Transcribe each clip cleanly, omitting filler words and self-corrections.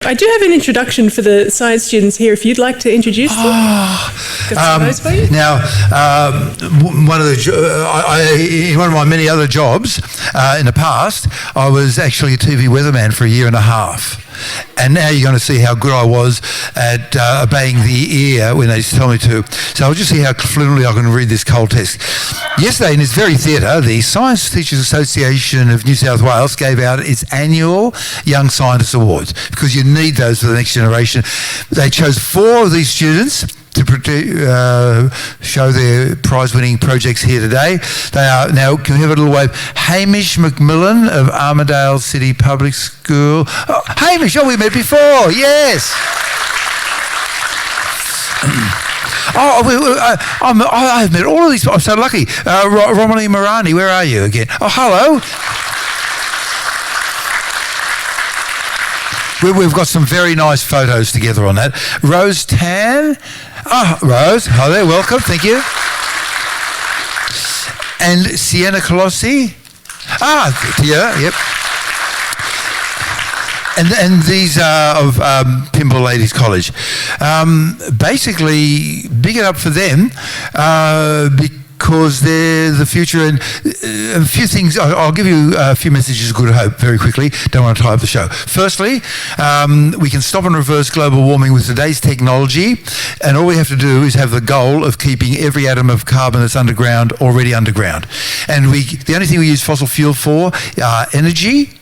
I do have an introduction for the science students here, if you'd like to introduce them. Got some of those for you? Now, in one of my many other jobs in the past, I was actually a TV weatherman for a year and a half. And now you're going to see how good I was at obeying the ear when they tell me to. So I'll just see how fluently I can read this cold test. Yesterday in this very theatre, the Science Teachers Association of New South Wales gave out its annual Young Scientist Awards, because you need those for the next generation. They chose 4 of these students to show their prize-winning projects here today. They are, now, can we have a little wave? Hamish McMillan of Armidale City Public School. Oh, Hamish, we met before, yes. I've met all of these. I'm so lucky. Romilly Marani, where are you again? Oh, hello. We've got some very nice photos together on that. Rose Tan. Oh, Rose. Hi there. Welcome. Thank you. And Sienna Colossi. Yeah, yep. And these are of Pymble Ladies College. Basically, big it up for them because they're the future. And a few things, I'll give you a few messages of good hope very quickly. Don't want to tie up the show. Firstly, we can stop and reverse global warming with today's technology, and all we have to do is have the goal of keeping every atom of carbon that's underground already underground. And the only thing we use fossil fuel for are energy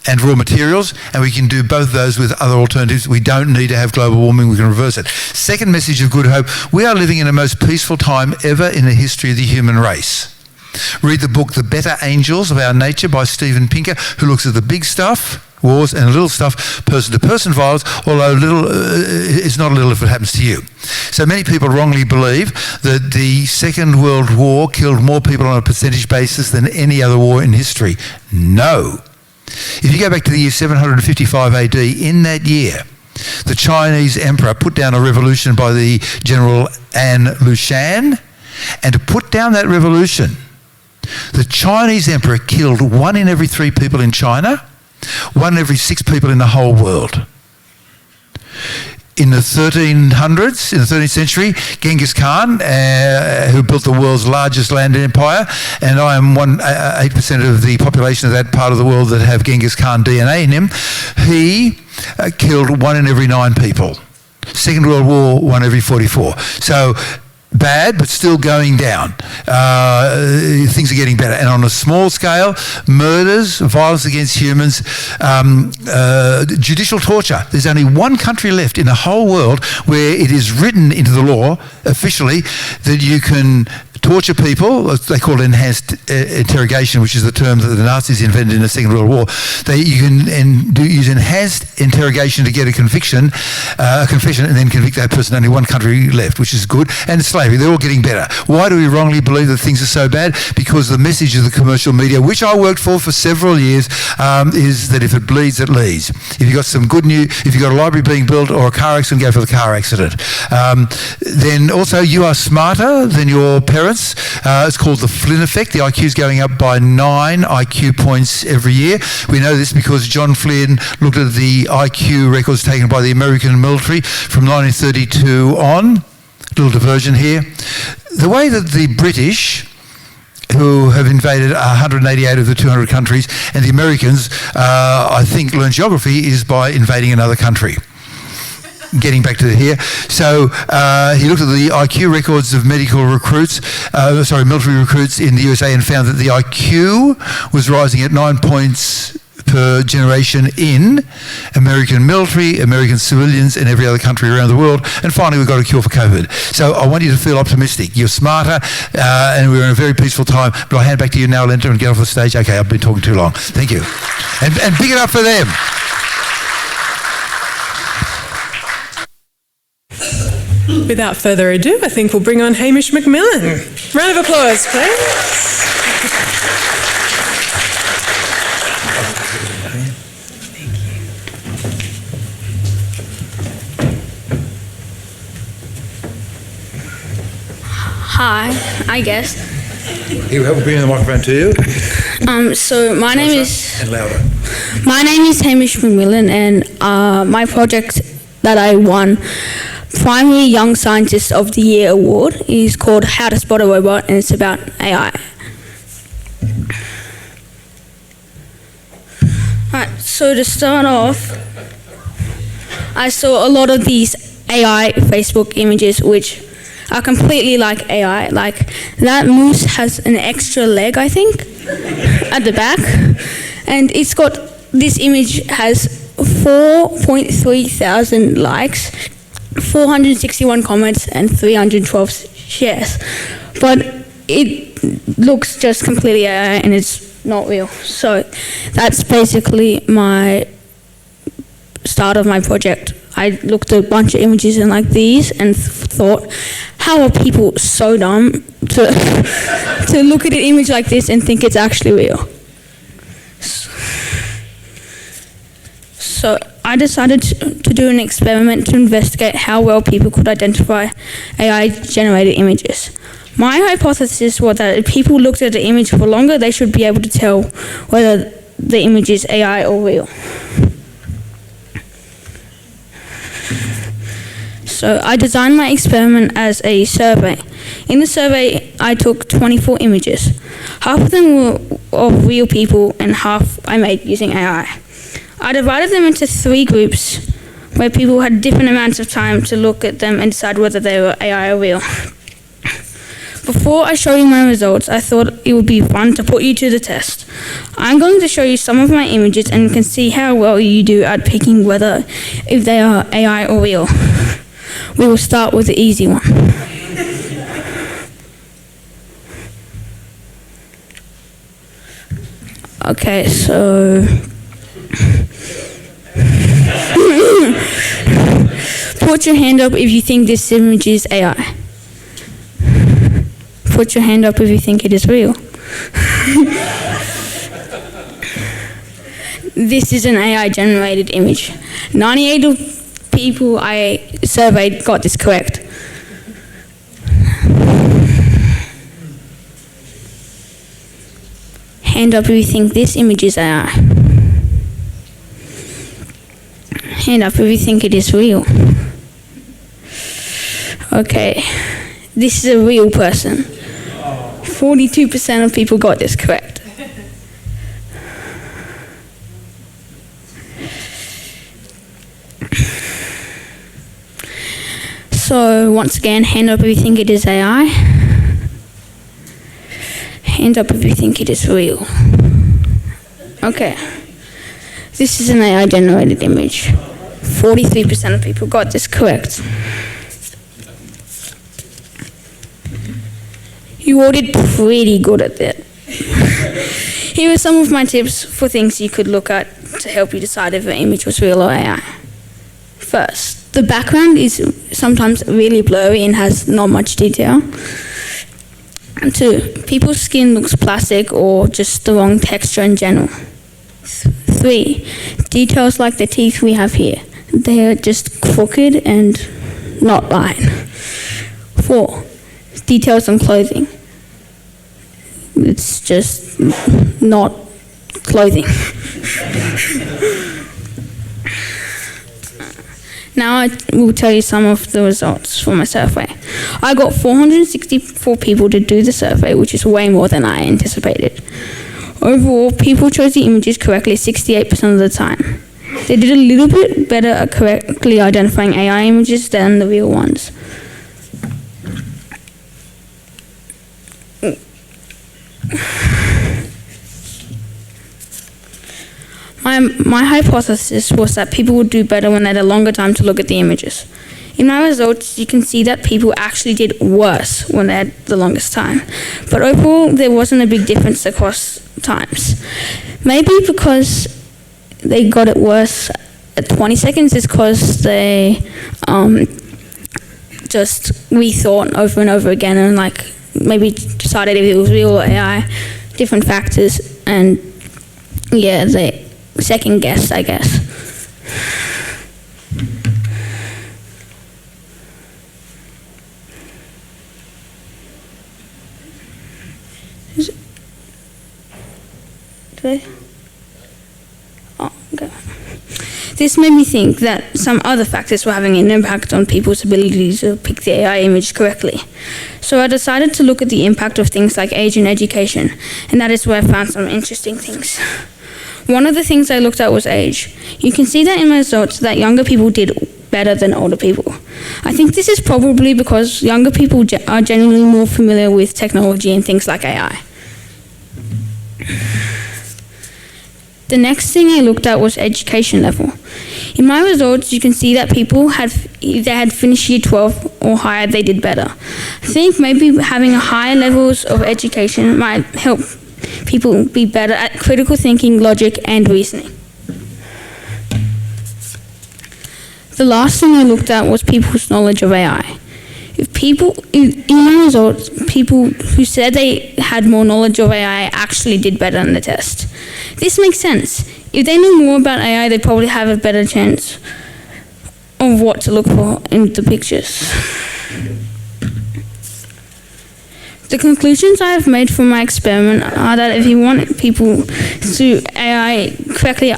and raw materials, and we can do both those with other alternatives. We don't need to have global warming, we can reverse it. Second message of good hope, we are living in the most peaceful time ever in the history of the human race. Read the book The Better Angels of Our Nature by Steven Pinker, who looks at the big stuff, wars, and little stuff, person-to-person violence, although little it's not little if it happens to you. So many people wrongly believe that the Second World War killed more people on a percentage basis than any other war in history. No. If you go back to the year 755 AD, in that year, the Chinese emperor put down a revolution by the general An Lushan, and to put down that revolution, the Chinese emperor killed 1 in every 3 people in China, 1 in every 6 people in the whole world. In the 1300s, in the 13th century, Genghis Khan, who built the world's largest land empire, and I am 8% of the population of that part of the world that have Genghis Khan DNA in him, he killed 1 in every 9 people. Second World War, 1 every 44. So bad, but still going down. Things are getting better. And on a small scale, murders, violence against humans, judicial torture. There's only 1 country left in the whole world where it is written into the law officially that you can torture people. They call it enhanced interrogation, which is the term that the Nazis invented in the Second World War. You can use enhanced interrogation to get a confession, and then convict that person. Only 1 country left, which is good. And slavery, they're all getting better. Why do we wrongly believe that things are so bad? Because the message of the commercial media, which I worked for several years, is that if it bleeds, it leads. If you've got some good news, if you've got a library being built or a car accident, go for the car accident. Then also, you are smarter than your parents. It's called the Flynn effect. The IQ is going up by 9 IQ points every year. We know this because John Flynn looked at the IQ records taken by the American military from 1932 on. Little diversion here. The way that the British, who have invaded 188 of the 200 countries, and the Americans, I think, learn geography is by invading another country. Getting back to here. So he looked at the IQ records of military recruits in the USA and found that the IQ was rising at 9 points per generation in American military, American civilians, and every other country around the world. And finally, we've got a cure for COVID. So I want you to feel optimistic. You're smarter, and we're in a very peaceful time. But I'll hand back to you now, Lenta, and get off the stage. Okay, I've been talking too long. Thank you. And big it up for them. Without further ado, I think we'll bring on Hamish McMillan. Round of applause, please. Hi, I guess. Here, we'll bring the microphone to you. So my name is And louder. my name is Hamish McMillan, and my project that I won Primary Young Scientist of the Year award is called How to Spot a Robot, and it's about AI. Right, so to start off, I saw a lot of these AI Facebook images which are completely like AI. Like that moose has an extra leg, I think, at the back, and it's got, this image has 4.3 thousand likes, 461 comments and 312 shares, but it looks just completely AI and it's not real. So that's basically my start of my project. I looked at a bunch of images and like these and thought, how are people so dumb to to look at an image like this and think it's actually real? So I decided to do an experiment to investigate how well people could identify AI-generated images. My hypothesis was that if people looked at the image for longer, they should be able to tell whether the image is AI or real. So I designed my experiment as a survey. In the survey, I took 24 images. Half of them were of real people and half I made using AI. I divided them into 3 groups where people had different amounts of time to look at them and decide whether they were AI or real. Before I show you my results, I thought it would be fun to put you to the test. I'm going to show you some of my images and you can see how well you do at picking whether if they are AI or real. We will start with the easy one. Okay, so put your hand up if you think this image is AI. Put your hand up if you think it is real. This is an AI-generated image. 98 of people I surveyed got this correct. Hand up if you think this image is AI. Hand up if you think it is real. Okay, this is a real person. 42% of people got this correct. So once again, hand up if you think it is AI. Hand up if you think it is real. Okay. This is an AI generated image. 43% of people got this correct. You all did pretty good at that. Here are some of my tips for things you could look at to help you decide if an image was real or AI. First, the background is sometimes really blurry and has not much detail. And 2, people's skin looks plastic or just the wrong texture in general. 3, details like the teeth we have here. They are just crooked and not right. 4, details on clothing. It's just not clothing. Now I will tell you some of the results for my survey. I got 464 people to do the survey, which is way more than I anticipated. Overall, people chose the images correctly 68% of the time. They did a little bit better at correctly identifying AI images than the real ones. My hypothesis was that people would do better when they had a longer time to look at the images. In my results, you can see that people actually did worse when they had the longest time. But overall, there wasn't a big difference across times. Maybe because they got it worse at 20 seconds is because they just rethought over and over again and like maybe decided if it was real or AI, different factors, and yeah, they second guessed, I guess. Okay. Oh, okay. This made me think that some other factors were having an impact on people's ability to pick the AI image correctly. So I decided to look at the impact of things like age and education, and that is where I found some interesting things. One of the things I looked at was age. You can see that in my results that younger people did better than older people. I think this is probably because younger people are generally more familiar with technology and things like AI. The next thing I looked at was education level. In my results, you can see that people if they had finished year 12 or higher, they did better. I think maybe having a higher levels of education might help people be better at critical thinking, logic, and reasoning. The last thing I looked at was people's knowledge of AI. In my results, people who said they had more knowledge of AI actually did better on the test. This makes sense. If they knew more about AI, they'd probably have a better chance of what to look for in the pictures. The conclusions I have made from my experiment are that if you want people to correctly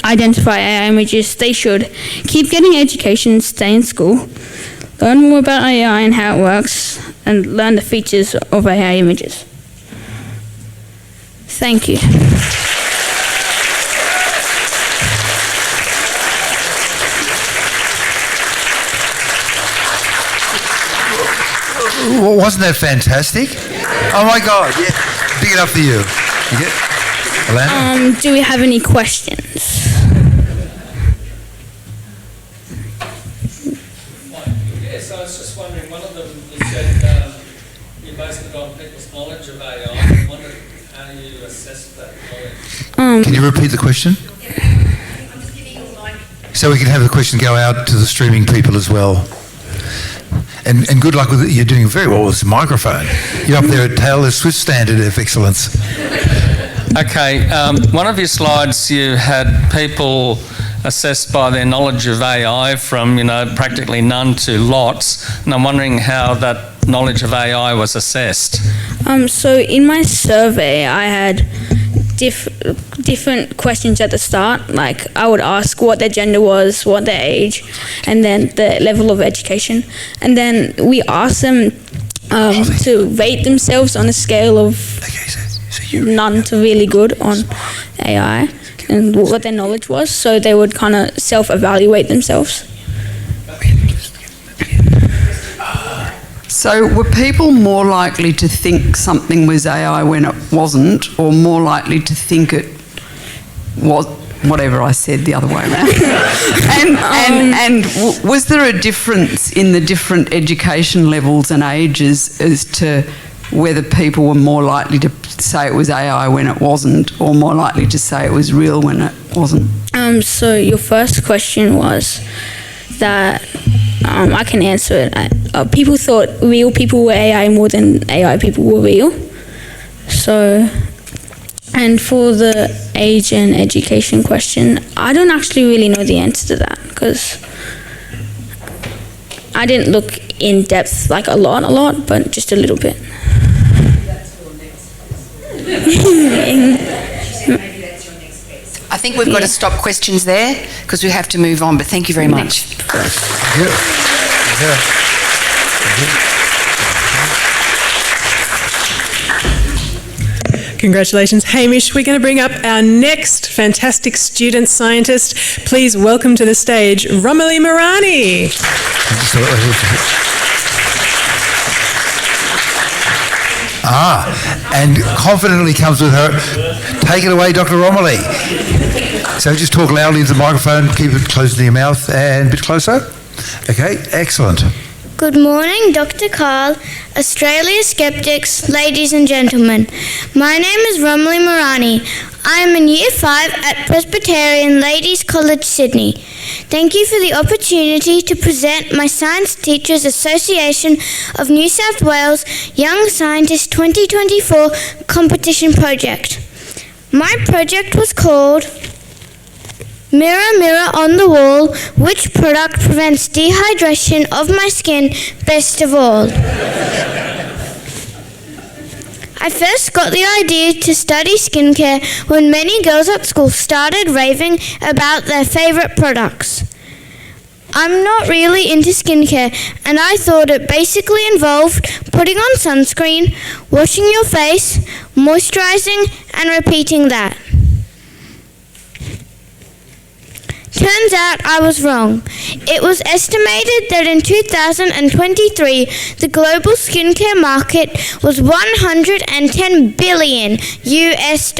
identify AI images, they should keep getting education, stay in school, learn more about AI and how it works, and learn the features of AI images. Thank you. Wasn't that fantastic? Oh my God, yeah. Big it up for you. You get Alana? Do we have any questions? Yes, I was just wondering, one of them you said you based it on people's knowledge of AI. I wondered how you assess that knowledge. Can you repeat the question? So we can have the question go out to the streaming people as well. And good luck with it. You're doing very well with this microphone. You're up there at Taylor Swift standard of excellence. Okay, one of your slides you had people assessed by their knowledge of AI from, practically none to lots, and I'm wondering how that knowledge of AI was assessed. So in my survey, I had different questions at the start. Like I would ask what their gender was, what their age, and then the level of education. And then we asked them to rate themselves on a scale of none to really good on AI and what their knowledge was. So they would kind of self-evaluate themselves. So were people more likely to think something was AI when it wasn't, or more likely to think it was whatever I said the other way around? and was there a difference in the different education levels and ages as to whether people were more likely to say it was AI when it wasn't, or more likely to say it was real when it wasn't? So your first question was that I can answer it. People thought real people were AI more than AI people were real. So, and for the age and education question, I don't actually really know the answer to that because I didn't look in depth like a lot, but just a little bit. I think we've got to stop questions there because we have to move on, but thank you very much. Congratulations, Hamish. We're going to bring up our next fantastic student scientist. Please welcome to the stage, Romilly Marani. And confidently comes with her. Take it away, Dr. Romilly. So just talk loudly into the microphone, keep it close to your mouth and a bit closer. Okay, excellent. Good morning, Dr. Carl, Australia Skeptics, ladies and gentlemen. My name is Romilly Marani. I am in Year 5 at Presbyterian Ladies College, Sydney. Thank you for the opportunity to present my Science Teachers Association of New South Wales Young Scientist 2024 competition project. My project was called Mirror, Mirror on the Wall, which product prevents dehydration of my skin best of all? I first got the idea to study skincare when many girls at school started raving about their favourite products. I'm not really into skincare, and I thought it basically involved putting on sunscreen, washing your face, moisturising, and repeating that. Turns out I was wrong. It was estimated that in 2023, the global skincare market was $110 billion US.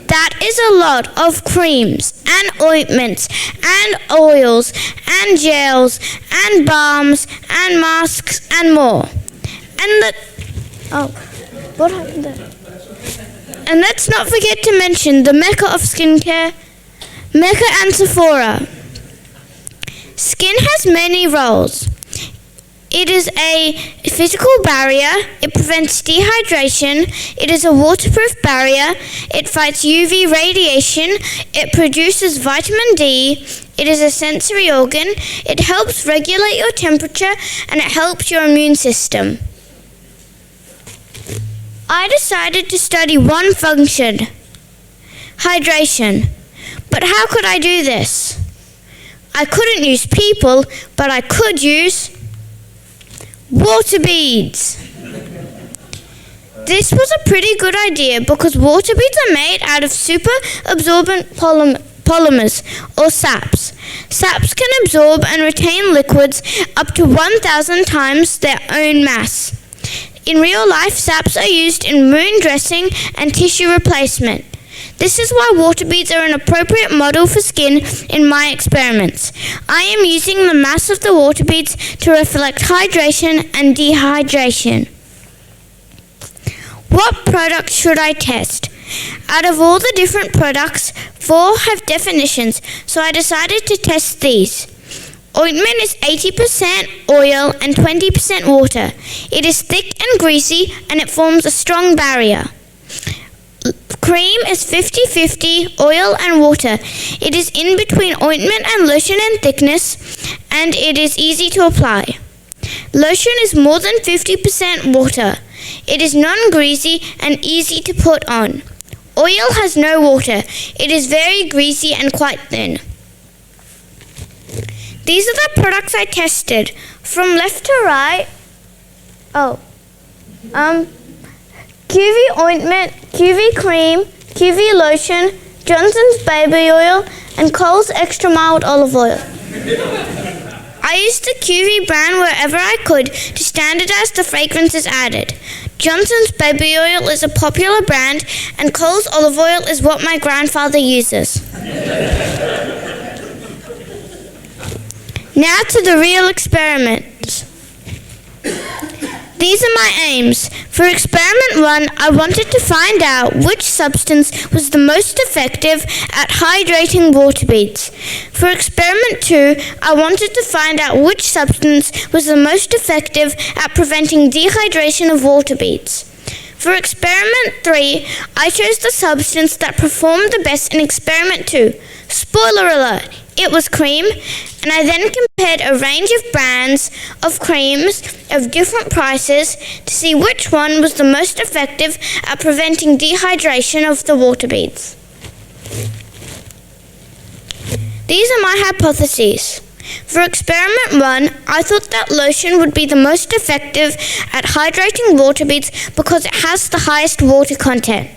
That is a lot of creams and ointments and oils and gels and balms and masks and more. What happened there? And let's not forget to mention the Mecca of skincare, Mecca and Sephora. Skin has many roles. It is a physical barrier, it prevents dehydration, it is a waterproof barrier, it fights UV radiation, it produces vitamin D, it is a sensory organ, it helps regulate your temperature, and it helps your immune system. I decided to study one function, hydration. But how could I do this? I couldn't use people, but I could use water beads. This was a pretty good idea because water beads are made out of super absorbent polymers, or saps. Saps can absorb and retain liquids up to 1,000 times their own mass. In real life, saps are used in wound dressing and tissue replacement. This is why water beads are an appropriate model for skin in my experiments. I am using the mass of the water beads to reflect hydration and dehydration. What products should I test? Out of all the different products, 4 have definitions, so I decided to test these. Ointment is 80% oil and 20% water. It is thick and greasy and it forms a strong barrier. Cream is 50-50 oil and water. It is in between ointment and lotion in thickness, and it is easy to apply. Lotion is more than 50% water. It is non-greasy and easy to put on. Oil has no water. It is very greasy and quite thin. These are the products I tested. From left to right, QV ointment, QV cream, QV lotion, Johnson's baby oil, and Coles extra mild olive oil. I used the QV brand wherever I could to standardize the fragrances added. Johnson's baby oil is a popular brand, and Coles olive oil is what my grandfather uses. Now to the real experiments. These are my aims. For experiment 1, I wanted to find out which substance was the most effective at hydrating water beads. For experiment 2, I wanted to find out which substance was the most effective at preventing dehydration of water beads. For experiment 3, I chose the substance that performed the best in experiment 2. Spoiler alert, it was cream, and I then compared a range of brands of creams of different prices to see which one was the most effective at preventing dehydration of the water beads. These are my hypotheses. For experiment 1, I thought that lotion would be the most effective at hydrating water beads because it has the highest water content.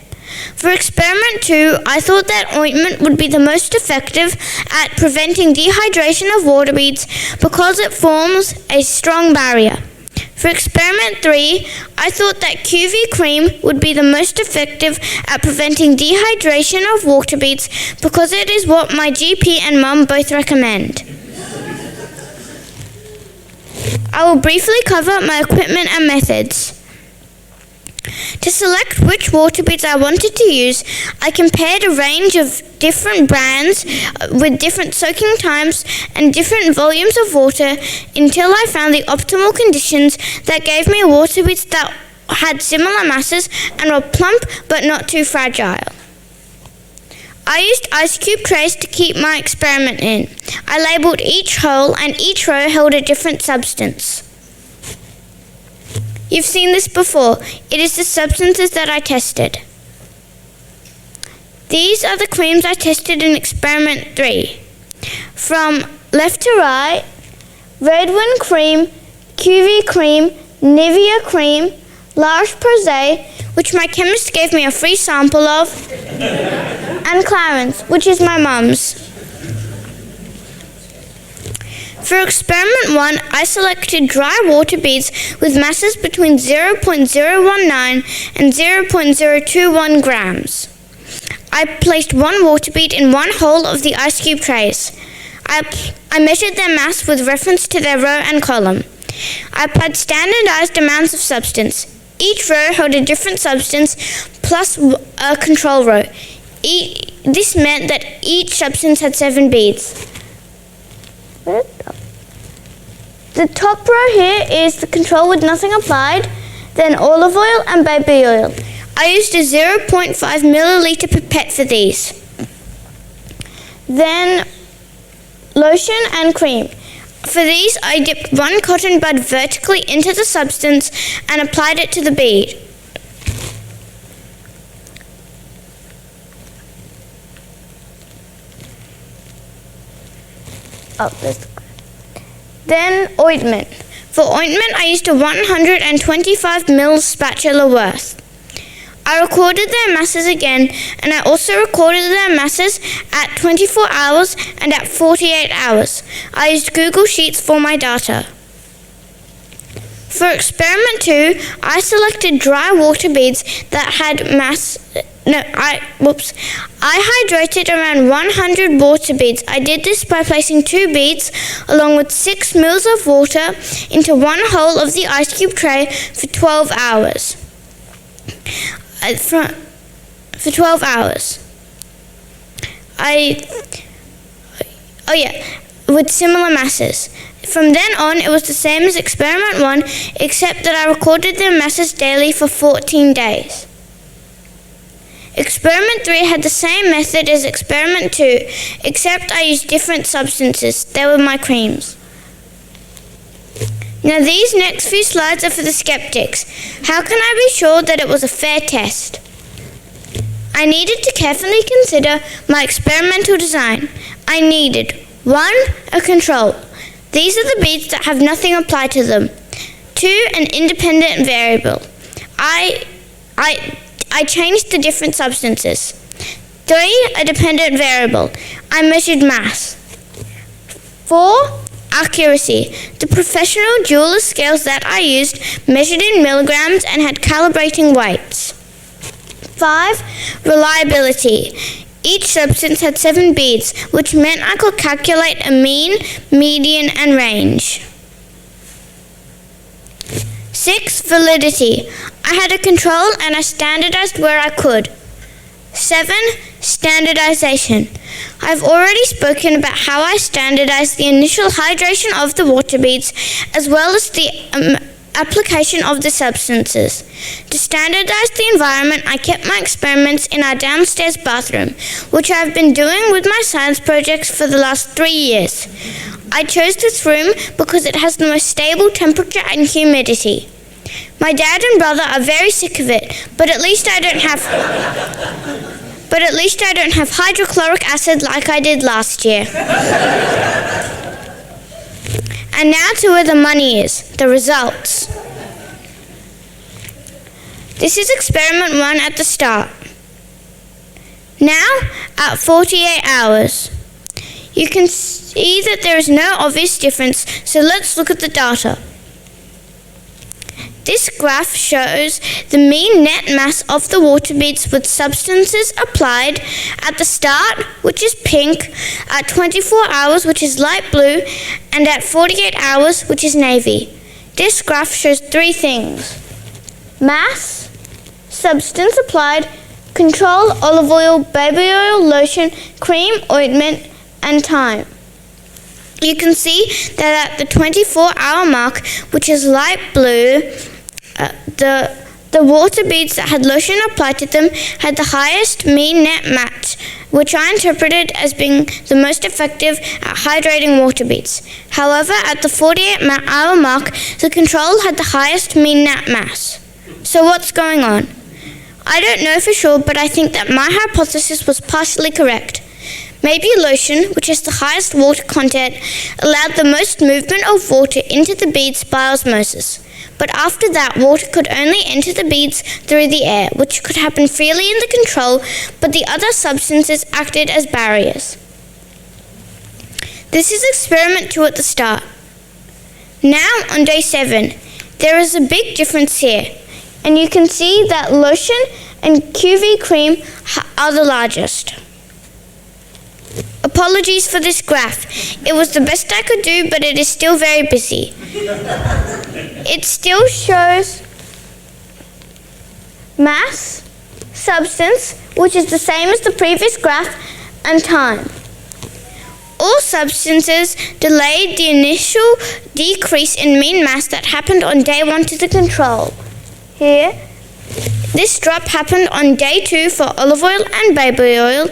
For experiment 2, I thought that ointment would be the most effective at preventing dehydration of water beads because it forms a strong barrier. For experiment 3, I thought that QV cream would be the most effective at preventing dehydration of water beads because it is what my GP and mum both recommend. I will briefly cover my equipment and methods. To select which water beads I wanted to use, I compared a range of different brands with different soaking times and different volumes of water until I found the optimal conditions that gave me water beads that had similar masses and were plump but not too fragile. I used ice cube trays to keep my experiment in. I labelled each hole and each row held a different substance. You've seen this before. It is the substances that I tested. These are the creams I tested in experiment 3. From left to right, Redwin cream, QV cream, Nivea cream, La Roche-Posay, which my chemist gave me a free sample of, and Clarins, which is my mum's. For experiment 1, I selected dry water beads with masses between 0.019 and 0.021 grams. I placed one water bead in one hole of the ice cube trays. I measured their mass with reference to their row and column. I applied standardized amounts of substance. Each row held a different substance plus a control row. This meant that each substance had 7 beads. The top row here is the control with nothing applied, then olive oil and baby oil. I used a 0.5 milliliter pipette for these. Then lotion and cream. For these, I dipped one cotton bud vertically into the substance and applied it to the bead. Then ointment. For ointment, I used a 125 ml spatula worth. I recorded their masses again, and I also recorded their masses at 24 hours and at 48 hours. I used Google Sheets for my data. For experiment 2, I selected dry water beads that had I hydrated around 100 water beads. I did this by placing 2 beads along with 6 ml of water into one hole of the ice cube tray for 12 hours. For 12 hours. With similar masses. From then on, it was the same as experiment 1, except that I recorded their masses daily for 14 days. Experiment 3 had the same method as experiment 2, except I used different substances. They were my creams. Now these next few slides are for the skeptics. How can I be sure that it was a fair test? I needed to carefully consider my experimental design. I needed 1. A control. These are the beads that have nothing applied to them. 2. An independent variable. I changed the different substances. 3. A dependent variable. I measured mass. 4. Accuracy. The professional jeweler scales that I used measured in milligrams and had calibrating weights. 5. Reliability. Each substance had 7 beads, which meant I could calculate a mean, median, and range. 6. Validity. I had a control and I standardized where I could. 7. Standardization. I've already spoken about how I standardized the initial hydration of the water beads as well as the application of the substances. To standardize the environment, I kept my experiments in our downstairs bathroom, which I've been doing with my science projects for the last 3 years. I chose this room because it has the most stable temperature and humidity. My dad and brother are very sick of it, but at least I don't have hydrochloric acid like I did last year. And now to where the money is, the results. This is experiment 1 at the start. Now, at 48 hours. You can see that there is no obvious difference, so let's look at the data. This graph shows the mean net mass of the water beads with substances applied at the start, which is pink, at 24 hours, which is light blue, and at 48 hours, which is navy. This graph shows 3 things: mass, substance applied, control, olive oil, baby oil, lotion, cream, ointment, and time. You can see that at the 24-hour mark, which is light blue, the water beads that had lotion applied to them had the highest mean net mass, which I interpreted as being the most effective at hydrating water beads. However, at the 48-hour mark, the control had the highest mean net mass. So what's going on? I don't know for sure, but I think that my hypothesis was partially correct. Maybe lotion, which has the highest water content, allowed the most movement of water into the beads by osmosis. But after that, water could only enter the beads through the air, which could happen freely in the control, but the other substances acted as barriers. This is experiment 2 at the start. Now, on day 7, there is a big difference here, and you can see that lotion and QV cream are the largest. Apologies for this graph. It was the best I could do, but it is still very busy. It still shows mass, substance, which is the same as the previous graph, and time. All substances delayed the initial decrease in mean mass that happened on day 1 to the control. Here, this drop happened on day 2 for olive oil and baby oil,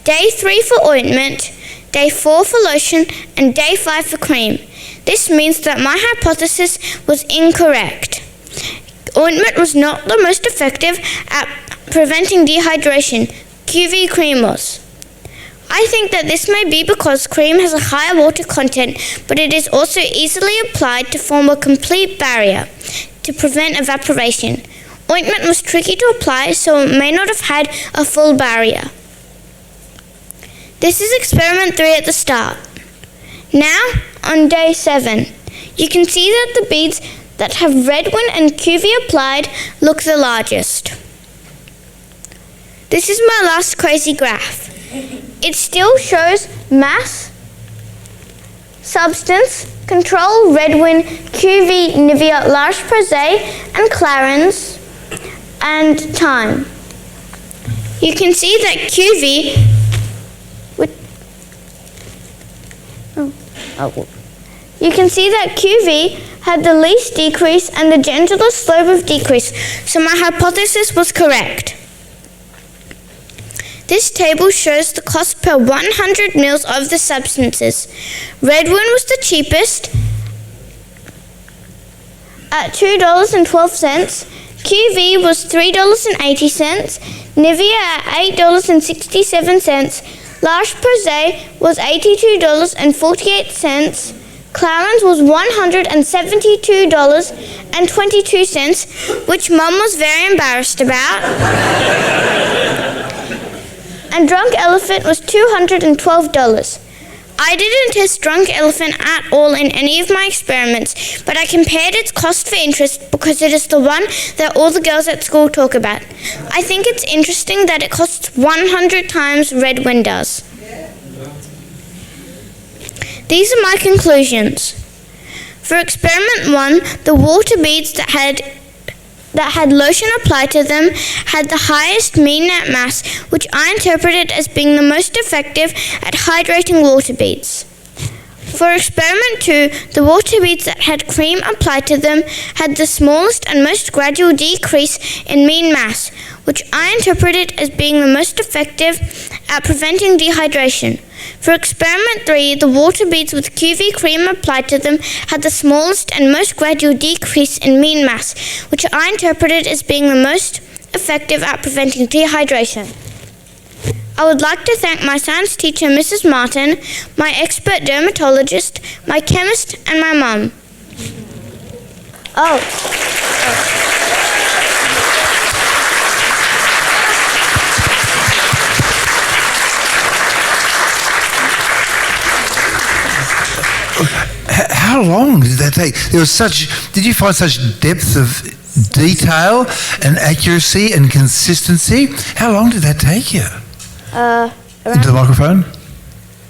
day 3 for ointment, day 4 for lotion, and day 5 for cream. This means that my hypothesis was incorrect. Ointment was not the most effective at preventing dehydration. QV cream was. I think that this may be because cream has a higher water content, but it is also easily applied to form a complete barrier to prevent evaporation. Ointment was tricky to apply, so it may not have had a full barrier. This is experiment 3 at the start. Now, on day 7, you can see that the beads that have Redwin and QV applied look the largest. This is my last crazy graph. It still shows mass, substance, control, Redwin, QV, Nivea, La Roche-Posay, and Clarins, and time. You can see that QV You can see that QV had the least decrease and the gentlest slope of decrease, so my hypothesis was correct. This table shows the cost per 100 mils of the substances. Redwin was the cheapest at $2.12. QV was $3.80. Nivea at $8.67. La Roche-Posay was $82.48. Clarins was $172.22, which Mum was very embarrassed about. And Drunk Elephant was $212. I didn't test Drunk Elephant at all in any of my experiments, but I compared its cost for interest because it is the one that all the girls at school talk about. I think it's interesting that it costs 100 times Redwin does. These are my conclusions. For experiment 1, the water beads that had lotion applied to them had the highest mean net mass, which I interpreted as being the most effective at hydrating water beads. For experiment 2, the water beads that had cream applied to them had the smallest and most gradual decrease in mean mass, which I interpreted as being the most effective at preventing dehydration. For experiment 3, the water beads with QV cream applied to them had the smallest and most gradual decrease in mean mass, which I interpreted as being the most effective at preventing dehydration. I would like to thank my science teacher, Mrs. Martin, my expert dermatologist, my chemist, and my mum. How long did that take? Did you find such depth of detail and accuracy and consistency? How long did that take you? Into the microphone?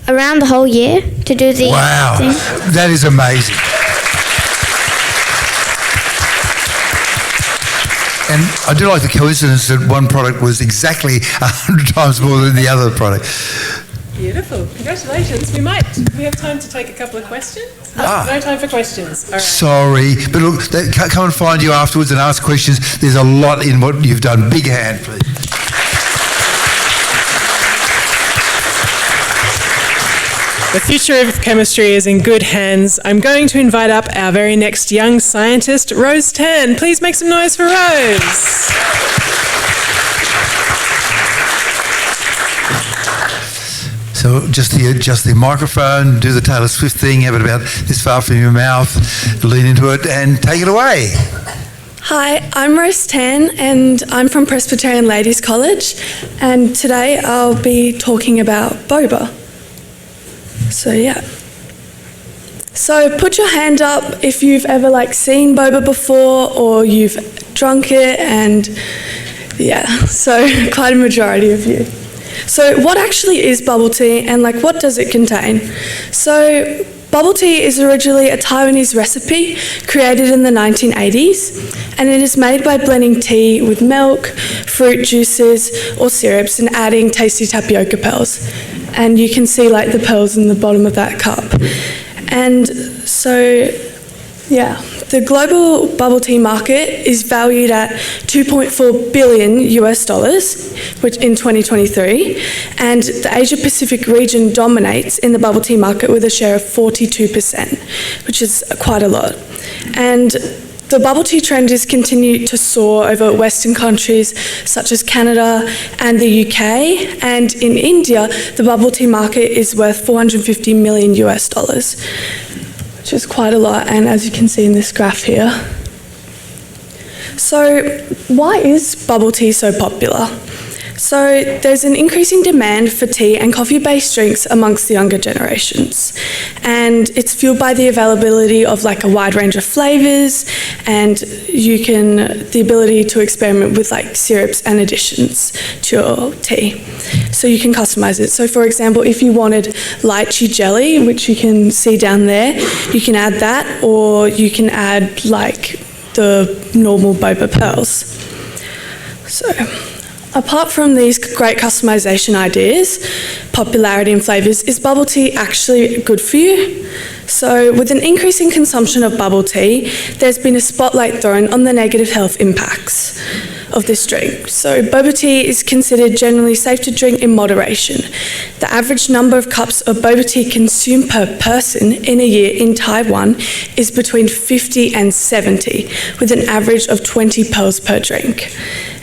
Around the whole year to do the thing. That is amazing. And I do like the coincidence that one product was exactly 100 times more than the other product. Beautiful. Congratulations. We have time to take a couple of questions. No time for questions. All right. Sorry. But look, come and find you afterwards and ask questions. There's a lot in what you've done. Big hand, please. The future of chemistry is in good hands. I'm going to invite up our very next young scientist, Rose Tan. Please make some noise for Rose. So just the microphone, do the Taylor Swift thing, have it about this far from your mouth, lean into it and take it away. Hi, I'm Rose Tan and I'm from Presbyterian Ladies College, and today I'll be talking about boba. So yeah. So put your hand up if you've ever seen boba before or you've drunk it, and yeah, so quite a majority of you. So what actually is bubble tea and what does it contain? So bubble tea is originally a Taiwanese recipe created in the 1980s, and it is made by blending tea with milk, fruit juices or syrups and adding tasty tapioca pearls. And you can see the pearls in the bottom of that cup. And so, yeah, the global bubble tea market is valued at $2.4 billion which in 2023, and the Asia Pacific region dominates in the bubble tea market with a share of 42%, which is quite a lot. And the bubble tea trend has continued to soar over Western countries such as Canada and the UK, and in India, the bubble tea market is worth $450 million, which is quite a lot, and as you can see in this graph here. So why is bubble tea so popular? So there's an increasing demand for tea and coffee-based drinks amongst the younger generations, and it's fueled by the availability of a wide range of flavours, and the ability to experiment with syrups and additions to your tea. So you can customise it. So for example, if you wanted lychee jelly, which you can see down there, you can add that, or you can add the normal boba pearls. So apart from these great customisation ideas, popularity and flavours, is bubble tea actually good for you? So with an increasing consumption of bubble tea, there's been a spotlight thrown on the negative health impacts of this drink. So boba tea is considered generally safe to drink in moderation. The average number of cups of boba tea consumed per person in a year in Taiwan is between 50 and 70, with an average of 20 pearls per drink.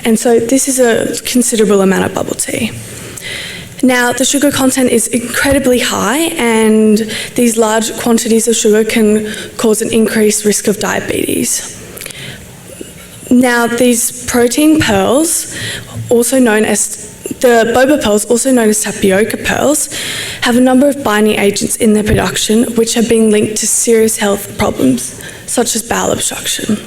And so this is a considerable amount of bubble tea. Now, the sugar content is incredibly high, and these large quantities of sugar can cause an increased risk of diabetes. Now, these protein pearls, also known as the boba pearls, also known as tapioca pearls, have a number of binding agents in their production which have been linked to serious health problems, such as bowel obstruction.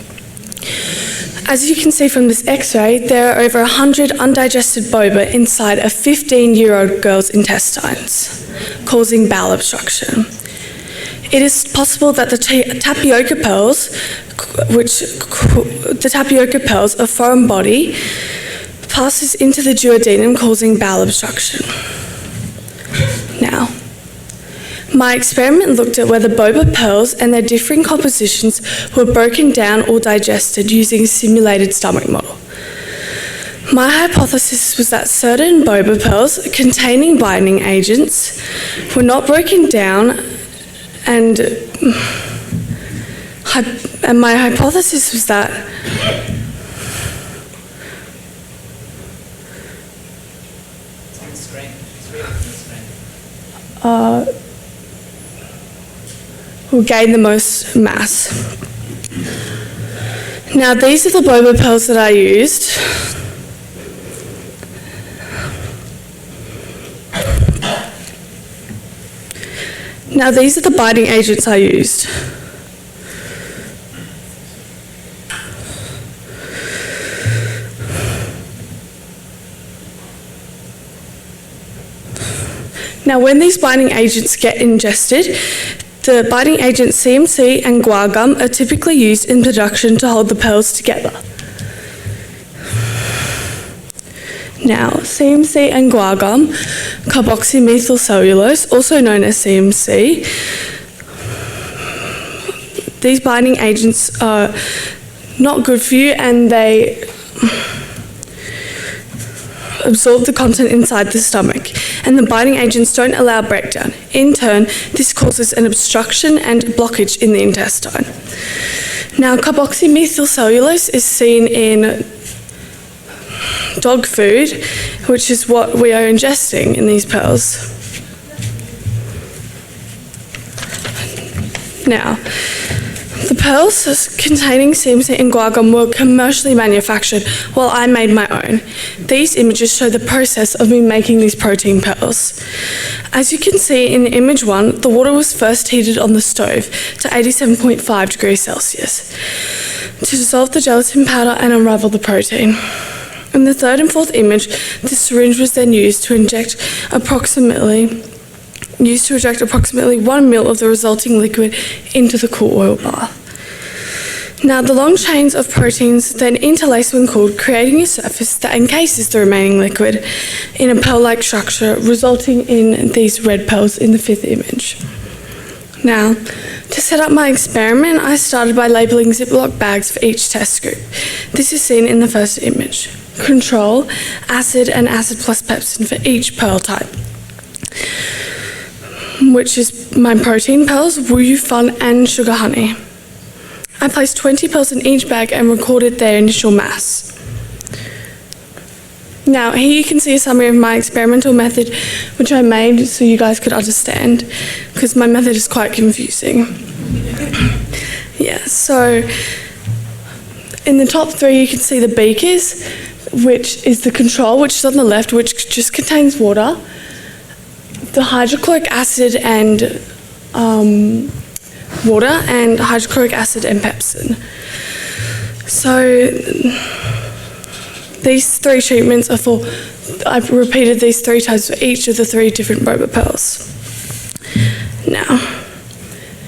As you can see from this x-ray, there are over 100 undigested boba inside a 15-year-old girl's intestines, causing bowel obstruction. It is possible that the tapioca pearls, a foreign body, passes into the duodenum, causing bowel obstruction. Now, my experiment looked at whether boba pearls and their differing compositions were broken down or digested using a simulated stomach model. My hypothesis was that certain boba pearls containing binding agents were not broken down, and my hypothesis was that will gain the most mass. Now, these are the boba pearls that I used. Now, these are the binding agents I used. Now, when these binding agents get ingested, the binding agents CMC and guar gum are typically used in production to hold the pearls together. Now, CMC and guar gum, carboxymethyl-cellulose, also known as CMC, these binding agents are not good for you, and they absorb the content inside the stomach. and the binding agents don't allow breakdown. In turn, this causes an obstruction and blockage in the intestine. Now, carboxymethylcellulose is seen in dog food, which is what we are ingesting in these pearls. Now, the pearls containing CMC and guar gum were commercially manufactured while I made my own. These images show the process of me making these protein pearls. As you can see in image 1, the water was first heated on the stove to 87.5 degrees Celsius to dissolve the gelatin powder and unravel the protein. In the third and fourth image, the syringe was then used to inject approximately 1 ml of the resulting liquid into the cool oil bath. Now, the long chains of proteins then interlace when cooled, creating a surface that encases the remaining liquid in a pearl-like structure, resulting in these red pearls in the fifth image. Now, to set up my experiment, I started by labelling Ziploc bags for each test group. This is seen in the first image. Control, acid, and acid plus pepsin for each pearl type, which is my protein pearls, Woo Fun, and sugar honey. I placed 20 pearls in each bag and recorded their initial mass. Now, here you can see a summary of my experimental method, which I made so you guys could understand, because my method is quite confusing. Yeah, so in the top 3 you can see the beakers, which is the control, which is on the left, which just contains water, the hydrochloric acid and water, and hydrochloric acid and pepsin. So these 3 treatments are for, I've repeated these 3 times for each of the 3 different boba pearls. Now,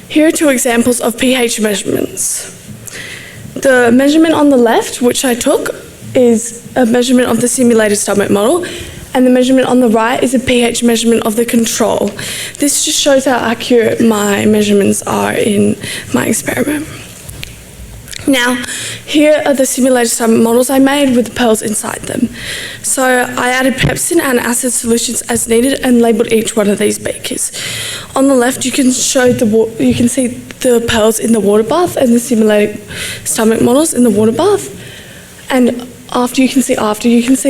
here are 2 examples of pH measurements. The measurement on the left, which I took, is a measurement of the simulated stomach model, and the measurement on the right is a pH measurement of the control. This just shows how accurate my measurements are in my experiment. Now, here are the simulated stomach models I made with the pearls inside them. So I added pepsin and acid solutions as needed and labelled each one of these beakers. On the left, you can see the pearls in the water bath and the simulated stomach models in the water bath. And after you can see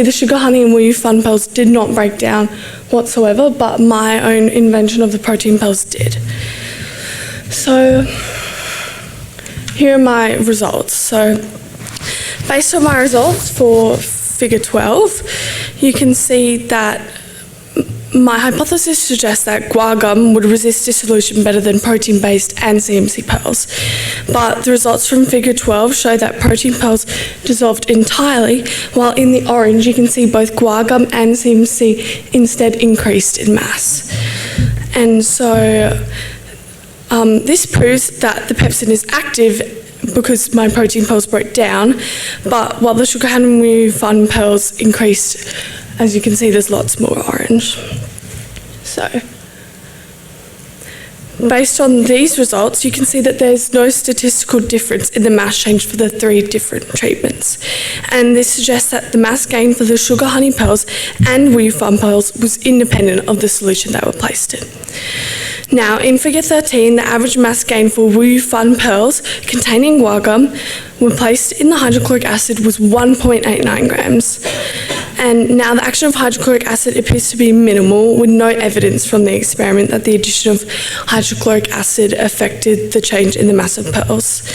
the sugar honey and Woo Fun pearls did not break down whatsoever, but my own invention of the protein pearls did. So here are my results. So based on my results for figure 12, you can see that my hypothesis suggests that guar gum would resist dissolution better than protein-based and CMC pearls. But the results from figure 12 show that protein pearls dissolved entirely, while in the orange you can see both guar gum and CMC instead increased in mass. And so this proves that the pepsin is active because my protein pearls broke down, but while the sugar honey and Woo Fun pearls increased, as you can see, there's lots more orange. So, based on these results, you can see that there's no statistical difference in the mass change for the 3 different treatments. And this suggests that the mass gain for the sugar honey pearls and Woo Fun pearls was independent of the solution they were placed in. Now, in figure 13, the average mass gain for Woo Fun pearls containing guar gum were placed in the hydrochloric acid was 1.89 grams. And now the action of hydrochloric acid appears to be minimal, with no evidence from the experiment that the addition of hydrochloric acid affected the change in the mass of pearls.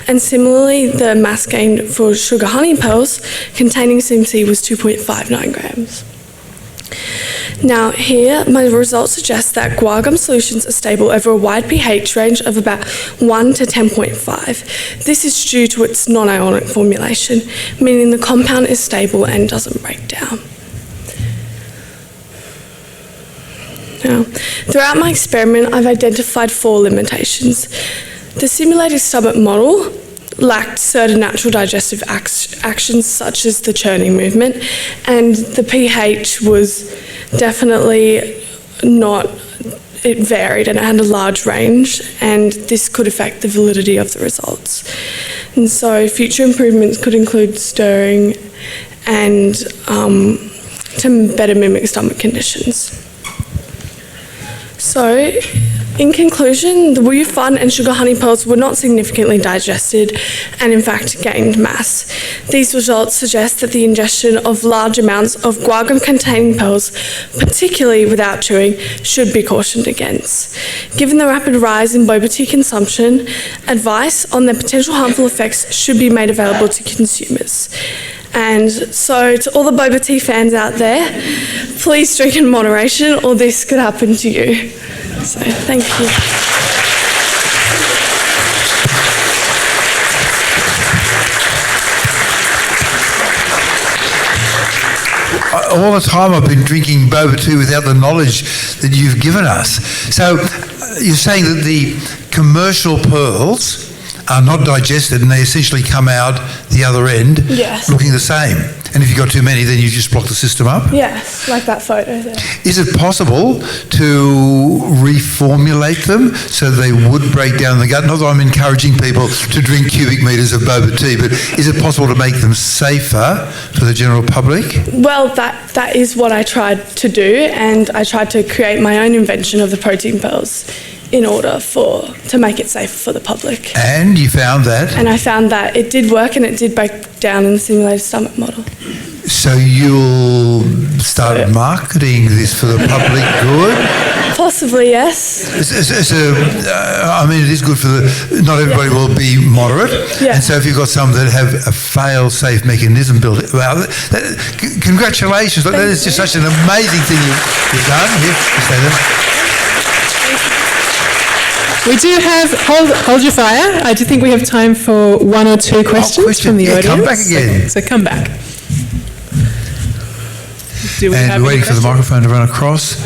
And similarly, the mass gain for sugar honey pearls containing CMC was 2.59 grams. Now here, my results suggest that guar gum solutions are stable over a wide pH range of about 1 to 10.5. This is due to its non-ionic formulation, meaning the compound is stable and doesn't break down. Now, throughout my experiment, I've identified 4 limitations. The simulated stomach model lacked certain natural digestive actions such as the churning movement, and the pH was definitely not, it varied and it had a large range, and this could affect the validity of the results. And so future improvements could include stirring and to better mimic stomach conditions. So, in conclusion, the Wu Fun and sugar honey pearls were not significantly digested and in fact gained mass. These results suggest that the ingestion of large amounts of guar containing pearls, particularly without chewing, should be cautioned against. Given the rapid rise in boba tea consumption, advice on their potential harmful effects should be made available to consumers. And so to all the boba tea fans out there, please drink in moderation or this could happen to you. So thank you. All the time I've been drinking boba tea without the knowledge that you've given us. So you're saying that the commercial pearls are not digested and they essentially come out the other end looking the same. And if you've got too many, then you just block the system up? Yes, like that photo there. Is it possible to reformulate them so they would break down the gut? Not that I'm encouraging people to drink cubic metres of boba tea, but is it possible to make them safer for the general public? Well, that is what I tried to do, and I tried to create my own invention of the protein pearls in order to make it safer for the public. And you found that? And I found that it did work and it did break down in the simulated stomach model. So you'll start marketing this for the public good? Possibly, yes. I mean, it is good for not everybody will be moderate. Yeah. And so if you've got some that have a fail-safe mechanism built in, well, congratulations. That is just such an amazing thing you've done. Here, stay there. We do have, hold your fire. I do think we have time for one or two questions from the audience. Come back again. So come back. And we're waiting for the microphone to run across.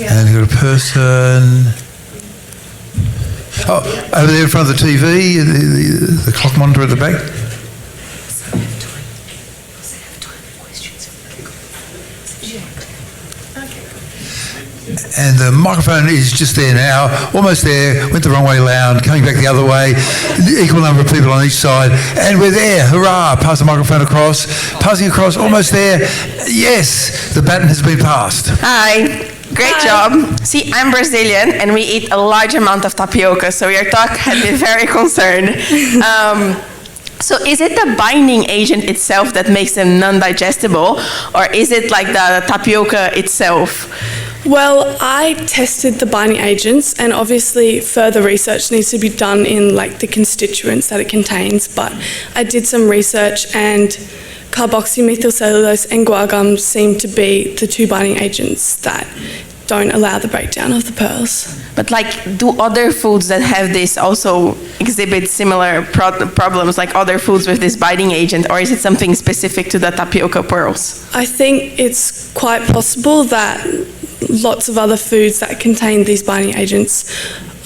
And we've got a person. Oh, over there in front of the TV, the clock monitor at the back. And the microphone is just there now, almost there, went the wrong way round, coming back the other way, equal number of people on each side, and we're there, hurrah, pass the microphone across, passing across, almost there, yes, the baton has been passed. Hi. Great job. See, I'm Brazilian and we eat a large amount of tapioca, so your talk had me very concerned. So is it the binding agent itself that makes them non-digestible, or is it like the tapioca itself? Well, I tested the binding agents, and obviously further research needs to be done in like the constituents that it contains, but I did some research and carboxymethylcellulose and guar gum seem to be the two binding agents that don't allow the breakdown of the pearls. But like, do other foods that have this also exhibit similar problems like other foods with this binding agent, or is it something specific to the tapioca pearls? I think it's quite possible that lots of other foods that contain these binding agents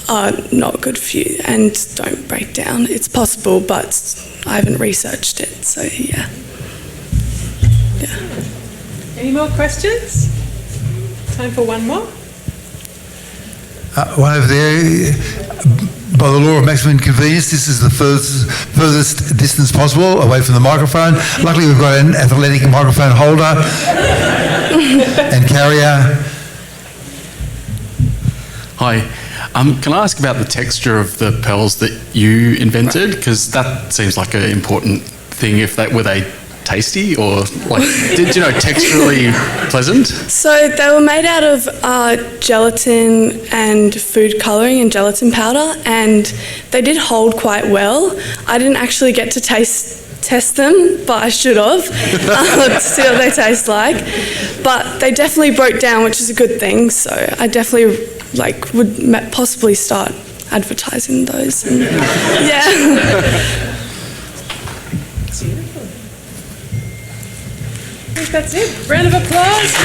are not good for you and don't break down. It's possible, but I haven't researched it, so yeah. Any more questions? Time for one more. One over there. By the law of maximum inconvenience, this is the furthest distance possible away from the microphone. Luckily, we've got an athletic microphone holder and carrier. Hi. Can I ask about the texture of the pearls that you invented? Because that seems like an important thing. Were they tasty or like, did you know, texturally pleasant? So they were made out of gelatin and food colouring and gelatin powder, and they did hold quite well. I didn't actually get to test them, but I should have to see what they taste like. But they definitely broke down, which is a good thing. So I definitely would possibly start advertising those. And, yeah. I think that's it. Round of applause.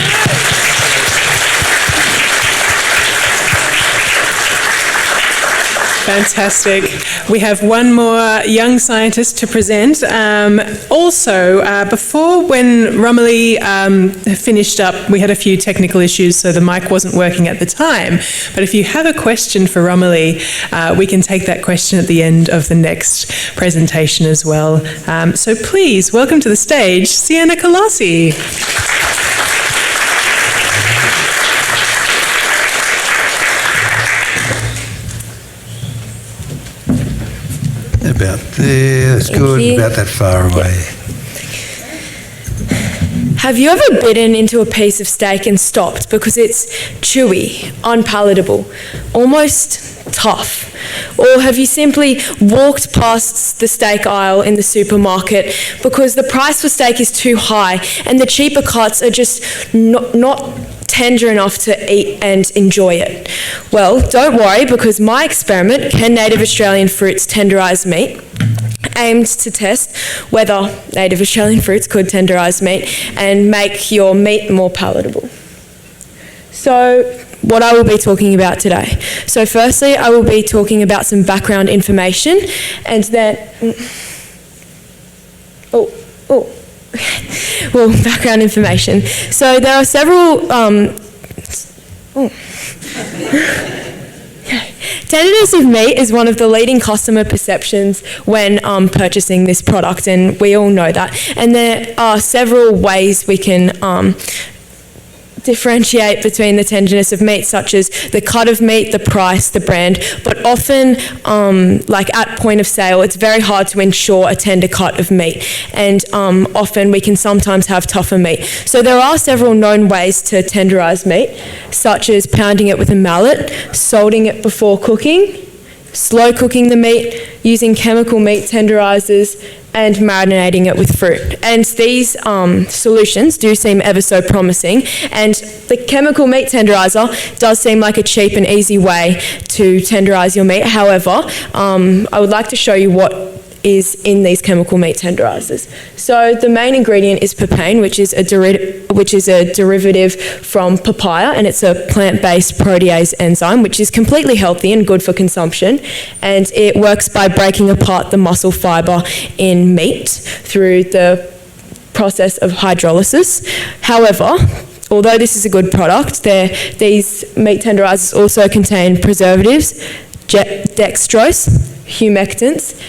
Fantastic. We have one more young scientist to present. Before, when Romilly finished up, we had a few technical issues, so the mic wasn't working at the time. But if you have a question for Romilly, we can take that question at the end of the next presentation as well. So please, welcome to the stage, Sienna Colossi. About there, that's good. you. About that far away. Have you ever bitten into a piece of steak and stopped because it's chewy, unpalatable, almost tough? Or have you simply walked past the steak aisle in the supermarket because the price for steak is too high and the cheaper cuts are just not tender enough to eat and enjoy it? Well, don't worry, because my experiment, Can Native Australian Fruits Tenderise Meat, aimed to test whether native Australian fruits could tenderise meat and make your meat more palatable. So, what I will be talking about today. So firstly, I will be talking about some background information, and then... background information. So there are several... Tenderness of meat is one of the leading customer perceptions when purchasing this product, and we all know that. And there are several ways we can differentiate between the tenderness of meat, such as the cut of meat, the price, the brand, but often, like at point of sale, it's very hard to ensure a tender cut of meat, and often we can sometimes have tougher meat. So there are several known ways to tenderise meat, such as pounding it with a mallet, salting it before cooking, slow cooking the meat, using chemical meat tenderisers, and marinating it with fruit. And these solutions do seem ever so promising, and the chemical meat tenderiser does seem like a cheap and easy way to tenderise your meat. However, I would like to show you what is in these chemical meat tenderisers. So the main ingredient is papain, which is a derivative from papaya, and it's a plant-based protease enzyme, which is completely healthy and good for consumption, and it works by breaking apart the muscle fibre in meat through the process of hydrolysis. However, although this is a good product, these meat tenderisers also contain preservatives, dextrose, humectants,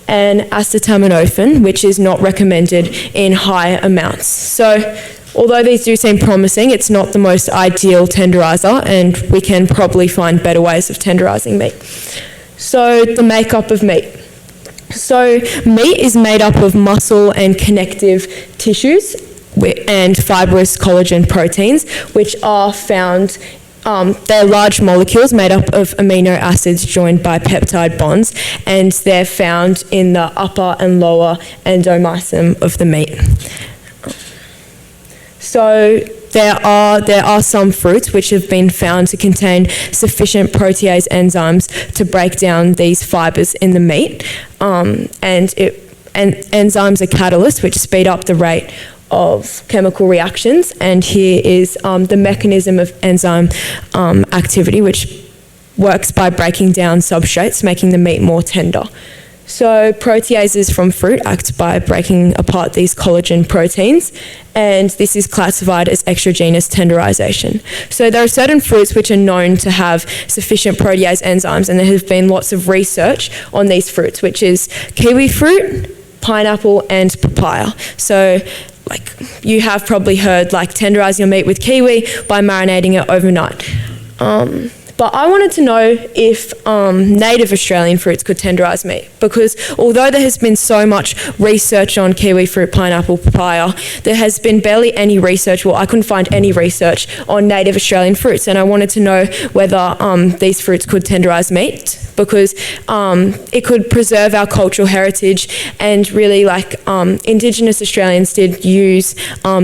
and acetaminophen, which is not recommended in high amounts. So, although these do seem promising, it's not the most ideal tenderiser, and we can probably find better ways of tenderising meat. So, the makeup of meat. So, meat is made up of muscle and connective tissues and fibrous collagen proteins, which are found. They're large molecules made up of amino acids joined by peptide bonds, and they're found in the upper and lower endomysium of the meat. So there are some fruits which have been found to contain sufficient protease enzymes to break down these fibres in the meat, and enzymes are catalysts which speed up the rate of chemical reactions, and here is the mechanism of enzyme activity, which works by breaking down substrates, making the meat more tender. So proteases from fruit act by breaking apart these collagen proteins, and this is classified as exogenous tenderization. So there are certain fruits which are known to have sufficient protease enzymes, and there has been lots of research on these fruits, which is kiwi fruit, pineapple, and papaya. So you have probably heard tenderize your meat with kiwi by marinating it overnight. But I wanted to know if native Australian fruits could tenderise meat, because although there has been so much research on kiwi fruit, pineapple, papaya, there has been barely any research, well, I couldn't find any research on native Australian fruits, and I wanted to know whether these fruits could tenderise meat, because it could preserve our cultural heritage, and really Indigenous Australians did use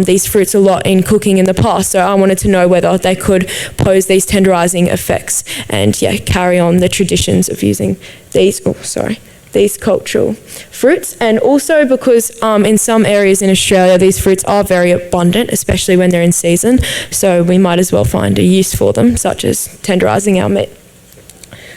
these fruits a lot in cooking in the past, so I wanted to know whether they could pose these tenderising effects and carry on the traditions of using these cultural fruits. And also because in some areas in Australia these fruits are very abundant, especially when they're in season, so we might as well find a use for them, such as tenderising our meat.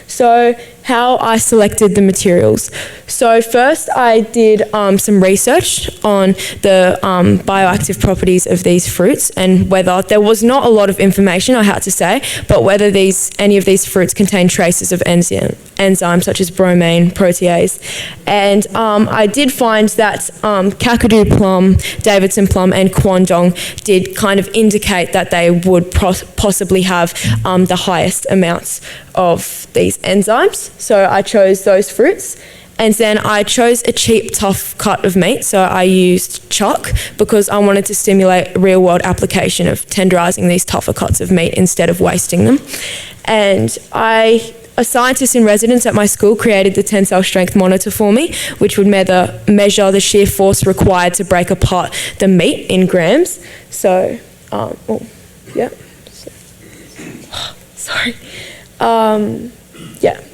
So how I selected the materials. So first I did some research on the bioactive properties of these fruits, and whether there was not a lot of information, I had to say, but whether any of these fruits contain traces of enzymes such as bromine, protease. And I did find that Kakadu plum, Davidson plum, and Kwandong did kind of indicate that they would possibly have the highest amounts of these enzymes. So I chose those fruits, And then I chose a cheap, tough cut of meat, so I used chuck because I wanted to stimulate real-world application of tenderising these tougher cuts of meat instead of wasting them. And a scientist in residence at my school created the tensile strength monitor for me, which would measure the shear force required to break apart the meat in grams. So,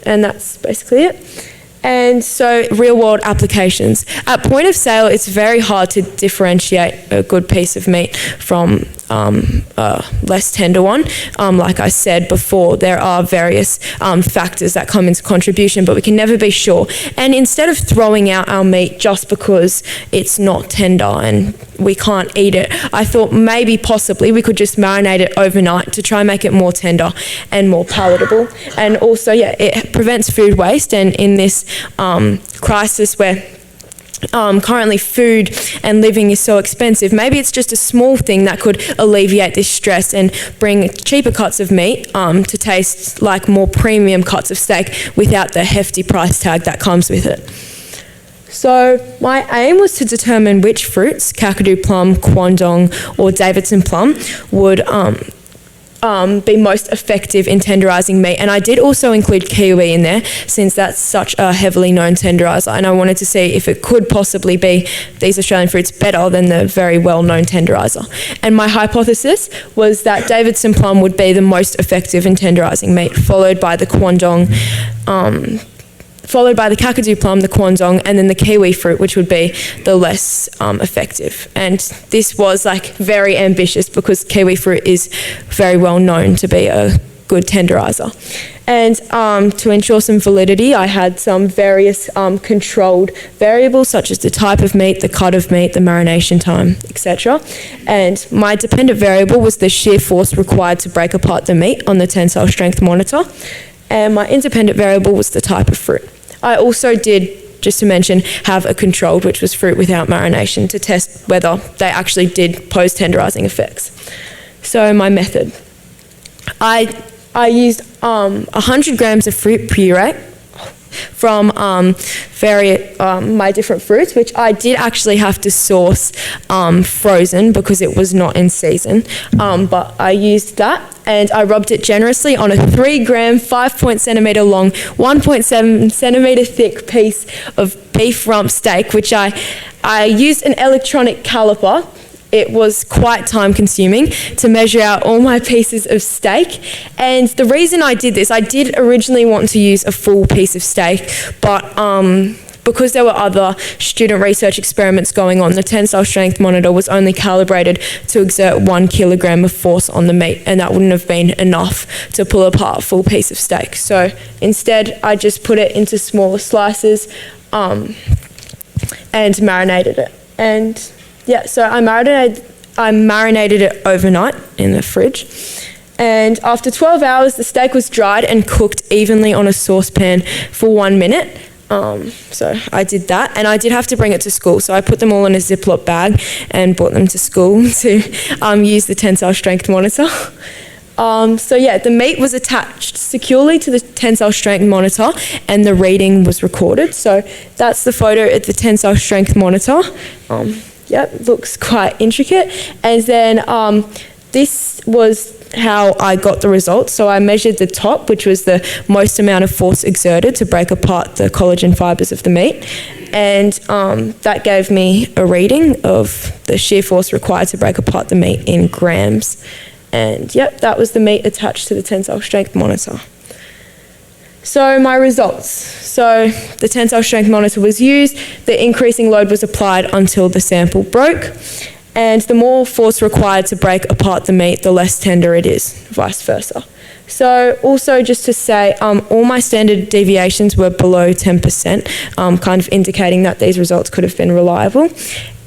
and that's basically it. And so real-world applications. At point of sale, it's very hard to differentiate a good piece of meat from a less tender one. Like I said before, there are various factors that come into contribution, but we can never be sure. And instead of throwing out our meat just because it's not tender and we can't eat it, I thought maybe possibly we could just marinate it overnight to try and make it more tender and more palatable. And also, it prevents food waste. And in this crisis where currently food and living is so expensive, maybe it's just a small thing that could alleviate this stress and bring cheaper cuts of meat to taste like more premium cuts of steak without the hefty price tag that comes with it. So my aim was to determine which fruits, Kakadu plum, Kwandong or Davidson plum, would be most effective in tenderising meat. And I did also include kiwi in there since that's such a heavily known tenderiser, and I wanted to see if it could possibly be these Australian fruits better than the very well-known tenderiser. And my hypothesis was that Davidson plum would be the most effective in tenderising meat, followed by the Kwandong, followed by the Kakadu plum, the Kwandong, and then the kiwi fruit, which would be the less effective. And this was very ambitious because kiwi fruit is very well known to be a good tenderiser. And to ensure some validity, I had some various controlled variables such as the type of meat, the cut of meat, the marination time, etc. And my dependent variable was the shear force required to break apart the meat on the tensile strength monitor. And my independent variable was the type of fruit. I also did, just to mention, have a controlled, which was fruit without marination, to test whether they actually did pose tenderising effects. So my method. I used 100 grams of fruit puree from my different fruits, which I did actually have to source frozen because it was not in season. But I used that and I rubbed it generously on a 3 gram, 5.centimetre long, 1.7 centimetre thick piece of beef rump steak, which I used an electronic caliper. It was quite time consuming to measure out all my pieces of steak. And the reason I did this, I did originally want to use a full piece of steak, but because there were other student research experiments going on, the tensile strength monitor was only calibrated to exert 1 kilogram of force on the meat, and that wouldn't have been enough to pull apart a full piece of steak. So instead, I just put it into smaller slices and marinated it. And so I marinated it overnight in the fridge. And after 12 hours, the steak was dried and cooked evenly on a saucepan for 1 minute. So I did that, and I did have to bring it to school. So I put them all in a Ziploc bag and brought them to school to use the tensile strength monitor. The meat was attached securely to the tensile strength monitor and the reading was recorded. So that's the photo at the tensile strength monitor. Looks quite intricate. And then this was how I got the results. So I measured the top, which was the most amount of force exerted to break apart the collagen fibres of the meat. And that gave me a reading of the shear force required to break apart the meat in grams. And that was the meat attached to the tensile strength monitor. So my results. So the tensile strength monitor was used, the increasing load was applied until the sample broke, and the more force required to break apart the meat, the less tender it is, vice versa. So also just to say, all my standard deviations were below 10%, kind of indicating that these results could have been reliable.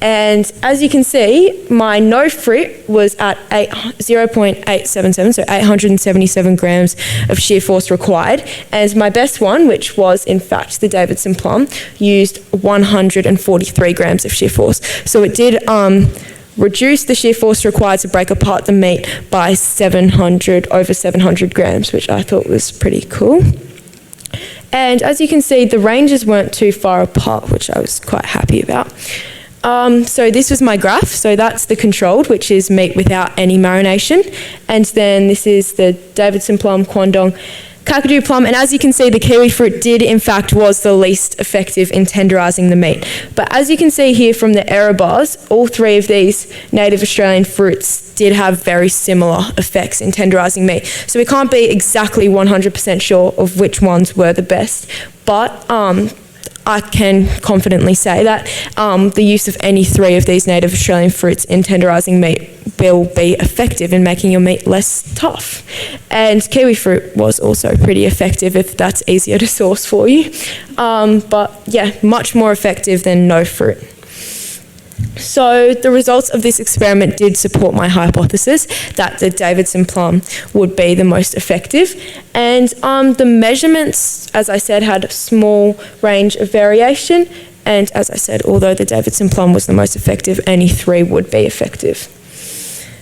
And as you can see, my no fruit was at 0.877, so 877 grams of shear force required. And my best one, which was in fact the Davidson plum, used 143 grams of shear force. So it did reduce the shear force required to break apart the meat by over 700 grams, which I thought was pretty cool. And as you can see, the ranges weren't too far apart, which I was quite happy about. So this was my graph. So that's the controlled, which is meat without any marination. And then this is the Davidson plum, Kwandong, Kakadu plum, and as you can see, the kiwi fruit did in fact was the least effective in tenderising the meat. But as you can see here from the error bars, all three of these native Australian fruits did have very similar effects in tenderising meat. So we can't be exactly 100% sure of which ones were the best, but I can confidently say that the use of any three of these native Australian fruits in tenderising meat will be effective in making your meat less tough. And kiwi fruit was also pretty effective if that's easier to source for you. But yeah, much more effective than no fruit. So the results of this experiment did support my hypothesis that the Davidson plum would be the most effective. And the measurements, as I said, had a small range of variation. And as I said, although the Davidson plum was the most effective, any three would be effective.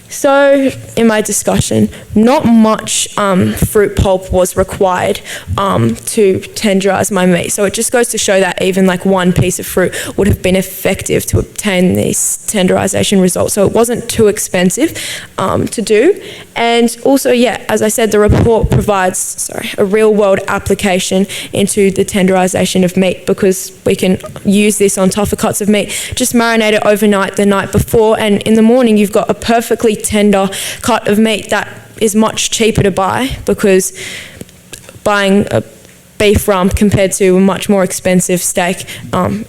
So in my discussion, not much fruit pulp was required to tenderise my meat. So it just goes to show that even like one piece of fruit would have been effective to obtain these tenderisation results. So it wasn't too expensive to do. And also, yeah, as I said, the report provides a real-world application into the tenderisation of meat, because we can use this on tougher cuts of meat. Just marinate it overnight the night before, and in the morning you've got a perfectly tender cut of meat that is much cheaper to buy, because buying a beef rump compared to a much more expensive steak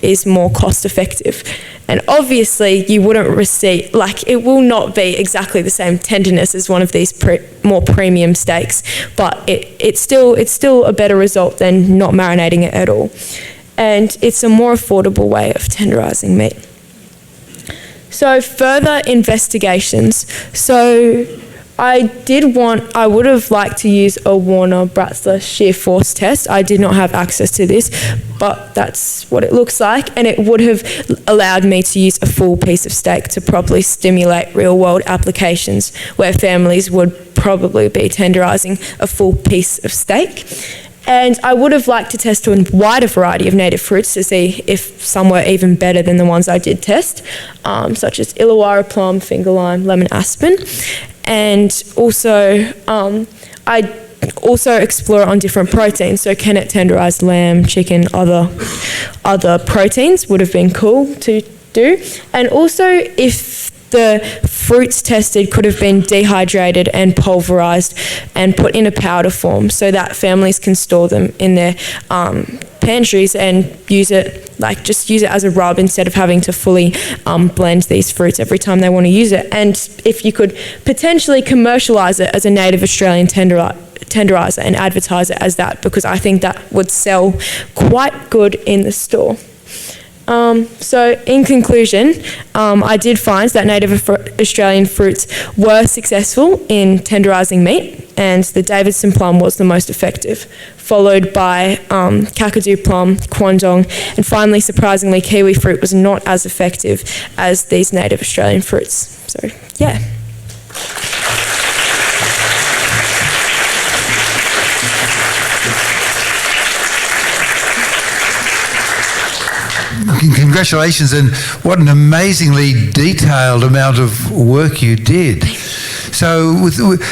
is more cost effective. And obviously you wouldn't receive, like, it will not be exactly the same tenderness as one of these more premium steaks, but it's still a better result than not marinating it at all. And it's a more affordable way of tenderising meat. So further investigations. So I would have liked to use a Warner-Bratzler shear force test. I did not have access to this, but that's what it looks like. And it would have allowed me to use a full piece of steak to properly stimulate real-world applications where families would probably be tenderising a full piece of steak. And I would have liked to test a wider variety of native fruits to see if some were even better than the ones I did test, such as Illawarra plum, finger lime, lemon aspen. And also, I also explore on different proteins. So can it tenderise lamb, chicken, other proteins would have been cool to do. And also if the fruits tested could have been dehydrated and pulverised and put in a powder form so that families can store them in their pantries and use it as a rub instead of having to fully blend these fruits every time they want to use it. And if you could potentially commercialise it as a native Australian tenderiser and advertise it as that, because I think that would sell quite good in the store. So in conclusion, I did find that native Australian fruits were successful in tenderising meat, and the Davidson plum was the most effective, followed by Kakadu plum, Kwandong, and finally, surprisingly, kiwi fruit was not as effective as these native Australian fruits. So, yeah. Congratulations, and what an amazingly detailed amount of work you did. So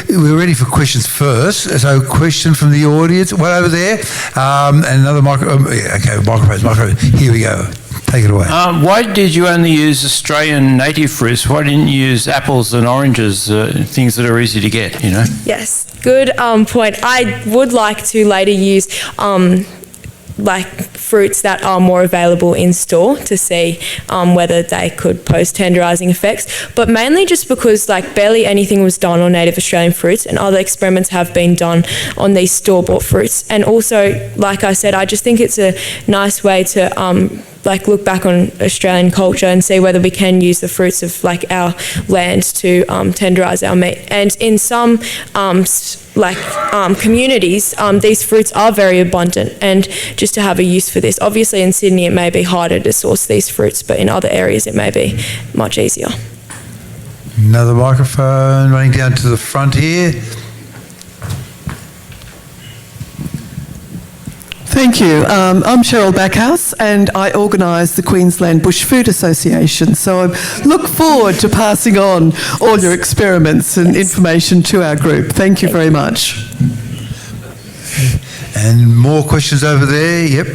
we're ready for questions first. So question from the audience, well over there, and another microphone. Here we go. Take it away. Why did you only use Australian native fruits? Why didn't you use apples and oranges, things that are easy to get, you know? Yes, good point. I would like to later use fruits that are more available in store to see whether they could pose tenderising effects, but mainly just because barely anything was done on native Australian fruits, and other experiments have been done on these store-bought fruits. And also, like I said, I just think it's a nice way to look back on Australian culture and see whether we can use the fruits of our land to tenderise our meat. And in some communities, these fruits are very abundant, and just to have a use for this. Obviously in Sydney it may be harder to source these fruits, but in other areas it may be much easier. Another microphone running down to the front here. Thank you. I'm Cheryl Backhouse and I organise the Queensland Bush Food Association. So I look forward to passing on all your experiments and information to our group. Thank you very much. And more questions over there. Yep.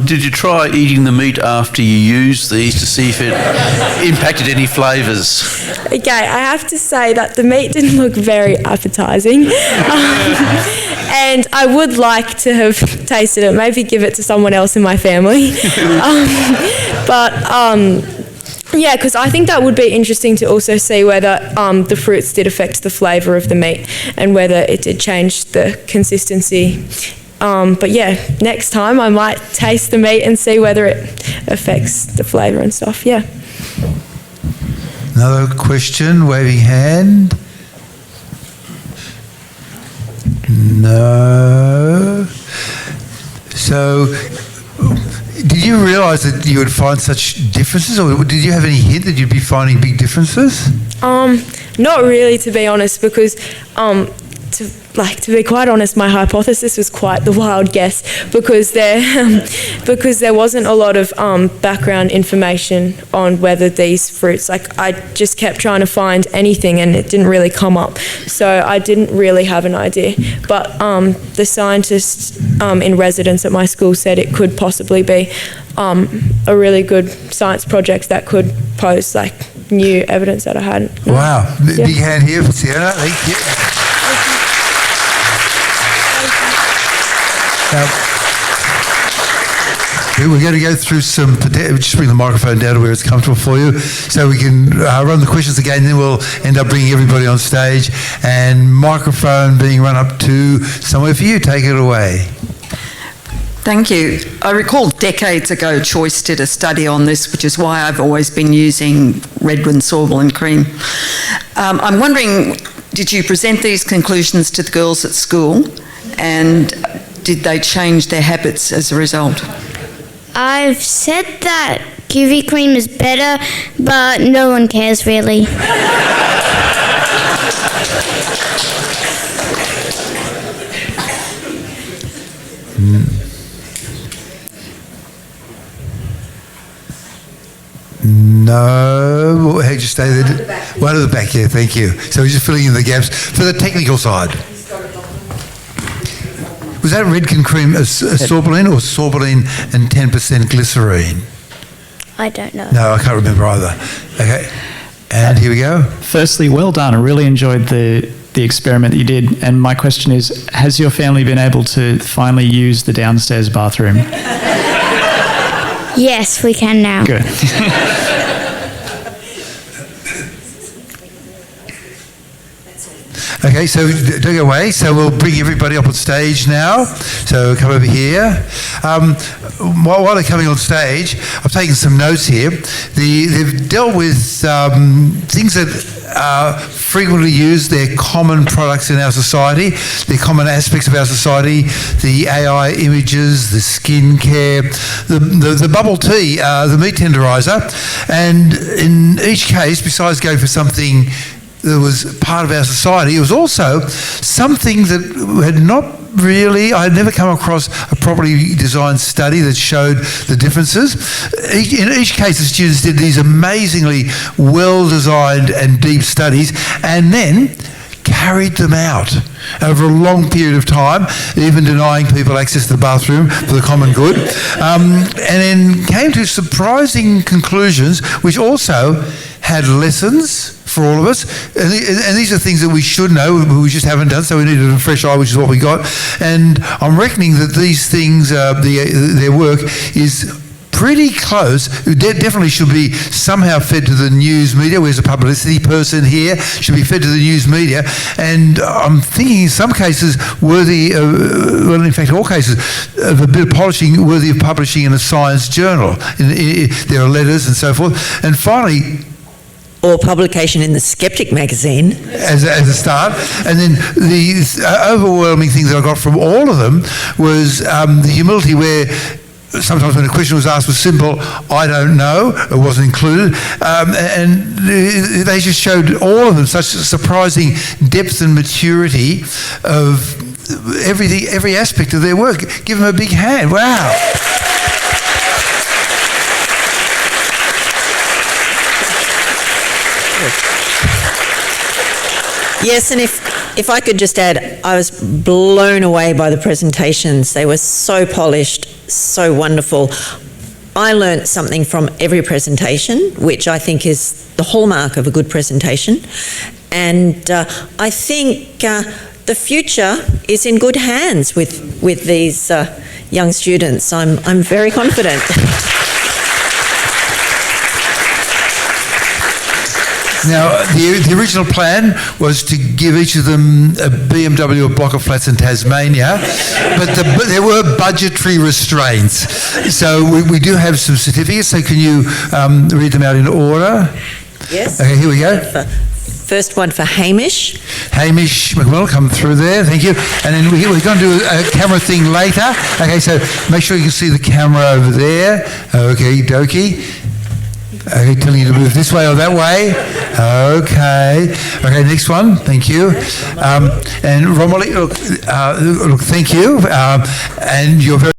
Did you try eating the meat after you used these to see if it impacted any flavours? Okay, I have to say that the meat didn't look very appetising. And I would like to have tasted it, maybe give it to someone else in my family. Yeah, because I think that would be interesting to also see whether the fruits did affect the flavour of the meat and whether it did change the consistency. But yeah, next time I might taste the meat and see whether it affects the flavour and stuff, yeah. Another question, waving hand. No. So, did you realise that you would find such differences, or did you have any hint that you'd be finding big differences? Not really, to be honest, because to be quite honest, my hypothesis was quite the wild guess because there wasn't a lot of background information on whether these fruits, like I just kept trying to find anything and it didn't really come up. So I didn't really have an idea. But the scientists in residence at my school said it could possibly be a really good science project that could pose like new evidence that I hadn't. Wow. Big hand here for Sienna. Thank you. We're going to go through some, just bring the microphone down to where it's comfortable for you so we can run the questions again, and then we'll end up bringing everybody on stage and microphone being run up to somewhere for you. Take it away. Thank you. I recall decades ago Choice did a study on this, which is why I've always been using Redwood sorbitol cream. I'm wondering, did you present these conclusions to the girls at school, and did they change their habits as a result? I've said that kiwi cream is better, but no one cares really. No. How did you stay there? One at the back, yeah, thank you. So we're just filling in the gaps. For the technical side. Was that Redken cream a sorbitol or sorbitol and 10% glycerine? I don't know. No, I can't remember either. Okay. And here we go. Firstly, well done. I really enjoyed the experiment that you did. And my question is, has your family been able to finally use the downstairs bathroom? Yes, we can now. Good. Okay, so don't go away. So we'll bring everybody up on stage now. So come over here. While they're coming on stage, I've taken some notes here. They've dealt with things that are frequently used. They're common products in our society. They're common aspects of our society. The AI images, the skincare, the bubble tea, the meat tenderizer. And in each case, besides going for something that was part of our society, it was also something that had not really, I had never come across a properly designed study that showed the differences. In each case, the students did these amazingly well-designed and deep studies and then carried them out over a long period of time, even denying people access to the bathroom for the common good, and then came to surprising conclusions which also had lessons for all of us, and these are things that we should know, but we just haven't done, so we needed a fresh eye, which is what we got. And I'm reckoning that these things, their work is pretty close. It definitely should be somehow fed to the news media. Where's a publicity person here? Should be fed to the news media. And I'm thinking in some cases worthy, well, in fact, all cases, of a bit of polishing, worthy of publishing in a science journal. There are letters and so forth. And finally, or publication in the Skeptic magazine. As a start. And then the overwhelming thing that I got from all of them was the humility where sometimes when a question was asked was simple, I don't know, it wasn't included. And they just showed, all of them, such a surprising depth and maturity of everything, every aspect of their work. Give them a big hand. Wow. Yes, and if I could just add, I was blown away by the presentations. They were so polished, so wonderful. I learnt something from every presentation, which I think is the hallmark of a good presentation. And I think the future is in good hands with these young students. I'm very confident. Now, the original plan was to give each of them a BMW, a block of flats in Tasmania, but there were budgetary restraints. So we do have some certificates, so can you read them out in order? Yes. Okay, here we go. First one for Hamish. Hamish McMillan, come through there, thank you. And then we're going to do a camera thing later. Okay, so make sure you can see the camera over there. Okay, dokie. Okay, telling you to move this way or that way. Okay. Okay, next one. Thank you. And Romilly, look, thank you. And you're very